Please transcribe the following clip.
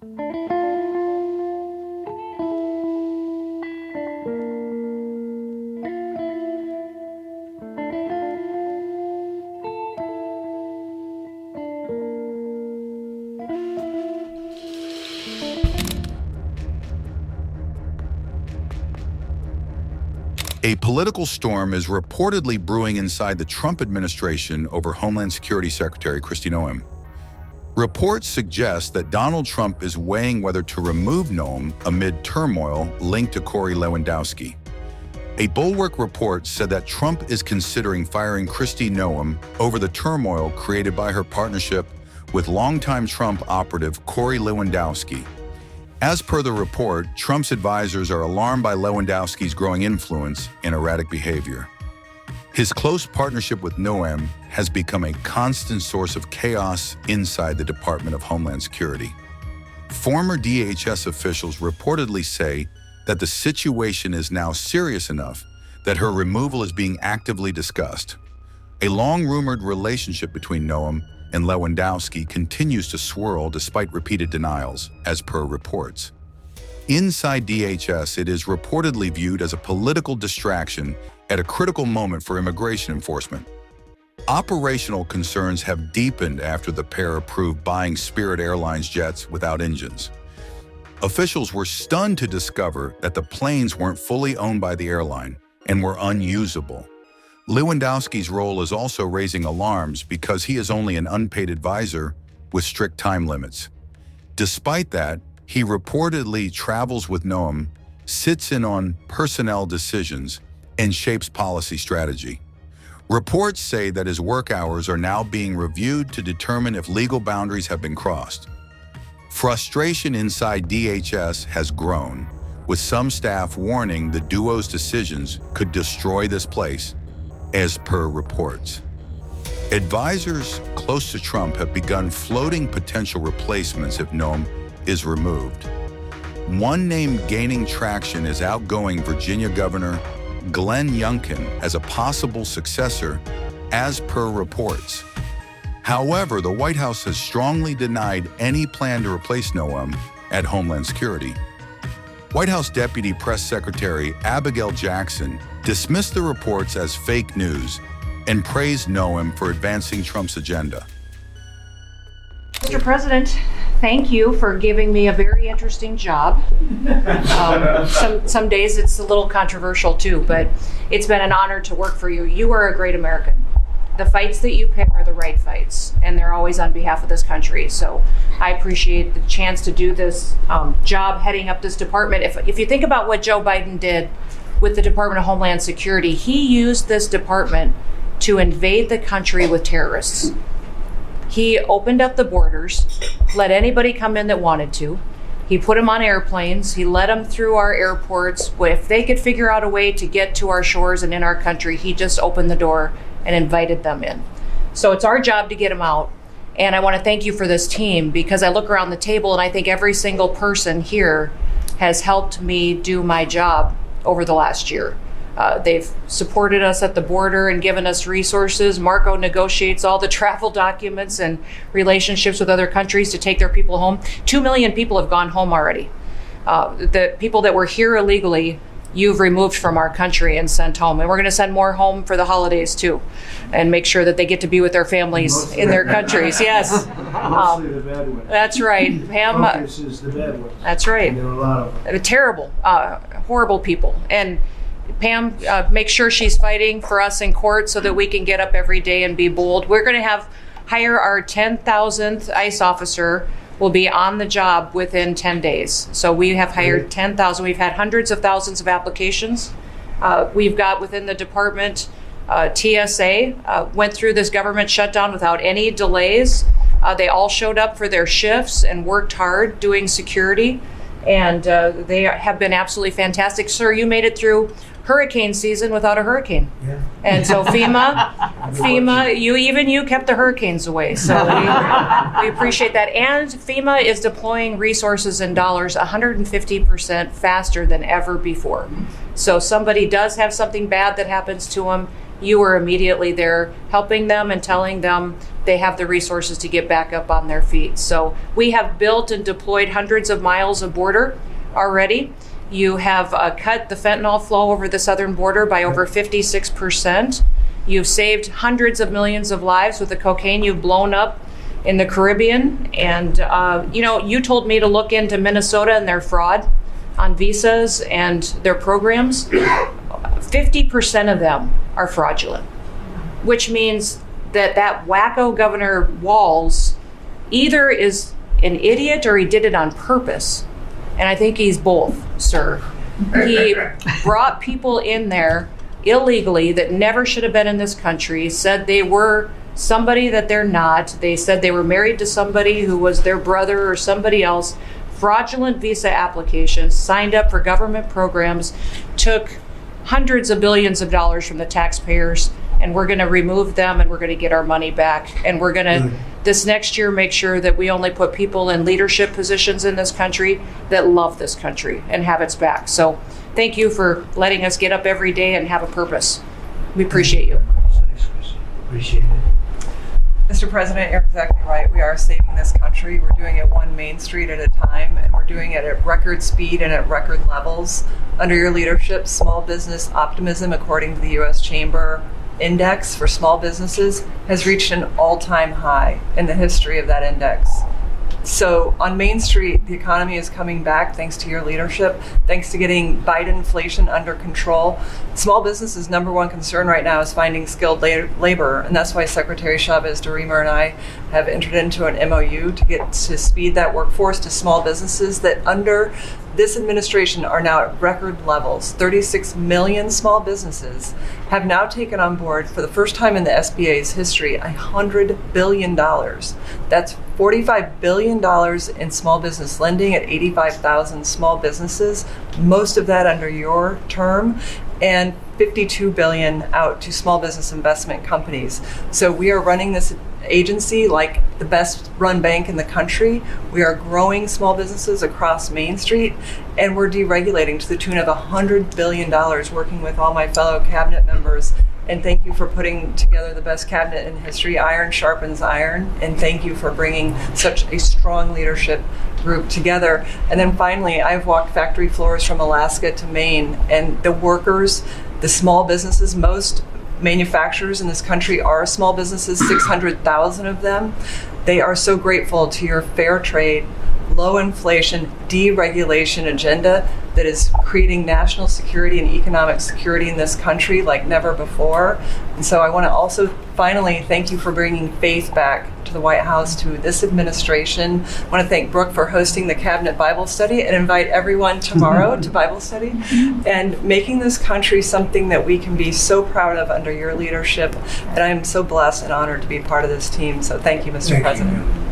A political storm is reportedly brewing inside the Trump administration over Homeland Security Secretary Kristi Noem. Reports suggest that Donald Trump is weighing whether to remove Noem amid turmoil linked to Corey Lewandowski. A Bulwark report said that Trump is considering firing Kristi Noem over the turmoil created by her partnership with longtime Trump operative Corey Lewandowski. As per the report, Trump's advisors are alarmed by Lewandowski's growing influence and erratic behavior. His close partnership with Noem has become a constant source of chaos inside the Department of Homeland Security. Former DHS officials reportedly say that the situation is now serious enough that her removal is being actively discussed. A long-rumored relationship between Noem and Lewandowski continues to swirl despite repeated denials, as per reports. Inside DHS, it is reportedly viewed as a political distraction at a critical moment for immigration enforcement. Operational concerns have deepened after the pair approved buying Spirit Airlines jets without engines. Officials were stunned to discover that the planes weren't fully owned by the airline and were unusable. Lewandowski's role is also raising alarms because he is only an unpaid advisor with strict time limits. Despite that, he reportedly travels with Noem, sits in on personnel decisions, and shapes policy strategy. Reports say that his work hours are now being reviewed to determine if legal boundaries have been crossed. Frustration inside DHS has grown, with some staff warning the duo's decisions could destroy this place, as per reports. Advisors close to Trump have begun floating potential replacements if Noem is removed. One name gaining traction is outgoing Virginia Governor Glenn Youngkin as a possible successor, as per reports. However, the White House has strongly denied any plan to replace Noem at Homeland Security. White House Deputy Press Secretary Abigail Jackson dismissed the reports as fake news and praised Noem for advancing Trump's agenda. Mr. President, thank you for giving me a very interesting job. Some days it's a little controversial too, but it's been an honor to work for you. You are a great American. The fights that you pick are the right fights, and they're always on behalf of this country. So I appreciate the chance to do this job heading up this department. If you think about what Joe Biden did with the Department of Homeland Security, he used this department to invade the country with terrorists. He opened up the borders, let anybody come in that wanted to. He put them on airplanes. He let them through our airports. If they could figure out a way to get to our shores and in our country, he just opened the door and invited them in. So it's our job to get them out. And I want to thank you for this team, because I look around the table and I think every single person here has helped me do my job over the last year. They've supported us at the border and given us resources. Marco negotiates all the travel documents and relationships with other countries to take their people home. 2 million people have gone home already. The people that were here illegally, you've removed from our country and sent home. And we're going to send more home for the holidays too, and make sure that they get to be with their families in their countries. Yes. Mostly the bad ones. That's right. Pam. Focus is the bad ones. That's right. And there are a lot of them. Terrible, horrible people. And Pam makes sure she's fighting for us in court so that we can get up every day and be bold. We're going to hire our 10,000th ICE officer. Will be on the job within 10 days. So we have hired 10,000. We've had hundreds of thousands of applications. We've got within the department, TSA went through this government shutdown without any delays. They all showed up for their shifts and worked hard doing security. And they have been absolutely fantastic. Sir, you made it through hurricane season without a hurricane. Yeah. And so FEMA, you kept the hurricanes away. So we appreciate that. And FEMA is deploying resources and dollars 150% faster than ever before. So somebody does have something bad that happens to them, you are immediately there helping them and telling them they have the resources to get back up on their feet. So we have built and deployed hundreds of miles of border already. You have cut the fentanyl flow over the southern border by over 56%. You've saved hundreds of millions of lives with the cocaine you've blown up in the Caribbean. And, you told me to look into Minnesota and their fraud on visas and their programs. 50% of them are fraudulent, which means that wacko Governor Walz either is an idiot or he did it on purpose. And I think he's both, sir. He brought people in there illegally that never should have been in this country, said they were somebody that they're not. They said they were married to somebody who was their brother or somebody else. Fraudulent visa applications, signed up for government programs, took hundreds of billions of dollars from the taxpayers, and we're going to remove them and we're going to get our money back. And we're going to, this next year, make sure that we only put people in leadership positions in this country that love this country and have its back. So thank you for letting us get up every day and have a purpose. We appreciate you. Appreciate it. Mr. President, you're exactly right. We are saving this country. We're doing it one Main Street at a time, and we're doing it at record speed and at record levels. Under your leadership, small business optimism, according to the U.S. Chamber Index for small businesses, has reached an all-time high in the history of that index. So on Main Street, the economy is coming back thanks to your leadership, thanks to getting Biden inflation under control. Small businesses' number one concern right now is finding skilled labor, and that's why Secretary Chavez DeRemer and I have entered into an MOU to speed that workforce to small businesses that under this administration are now at record levels. 36 million small businesses have now taken on board, for the first time in the SBA's history, $100 billion. That's $45 billion in small business lending at 85,000 small businesses, most of that under your term, and $52 billion out to small business investment companies. So we are running this agency like the best run bank in the country. We are growing small businesses across Main Street, and we're deregulating to the tune of $100 billion, working with all my fellow cabinet members. And thank you for putting together the best cabinet in history. Iron sharpens iron. And thank you for bringing such a strong leadership group together. And then finally, I've walked factory floors from Alaska to Maine, and the workers, the small businesses, most manufacturers in this country are small businesses, 600,000 of them. They are so grateful to your fair trade, low inflation, deregulation agenda that is creating national security and economic security in this country like never before. And so I want to also finally thank you for bringing faith back to the White House, to this administration. I want to thank Brooke for hosting the Cabinet Bible Study and invite everyone tomorrow to Bible study and making this country something that we can be so proud of under your leadership. And I am so blessed and honored to be part of this team. So thank you, Mr. President.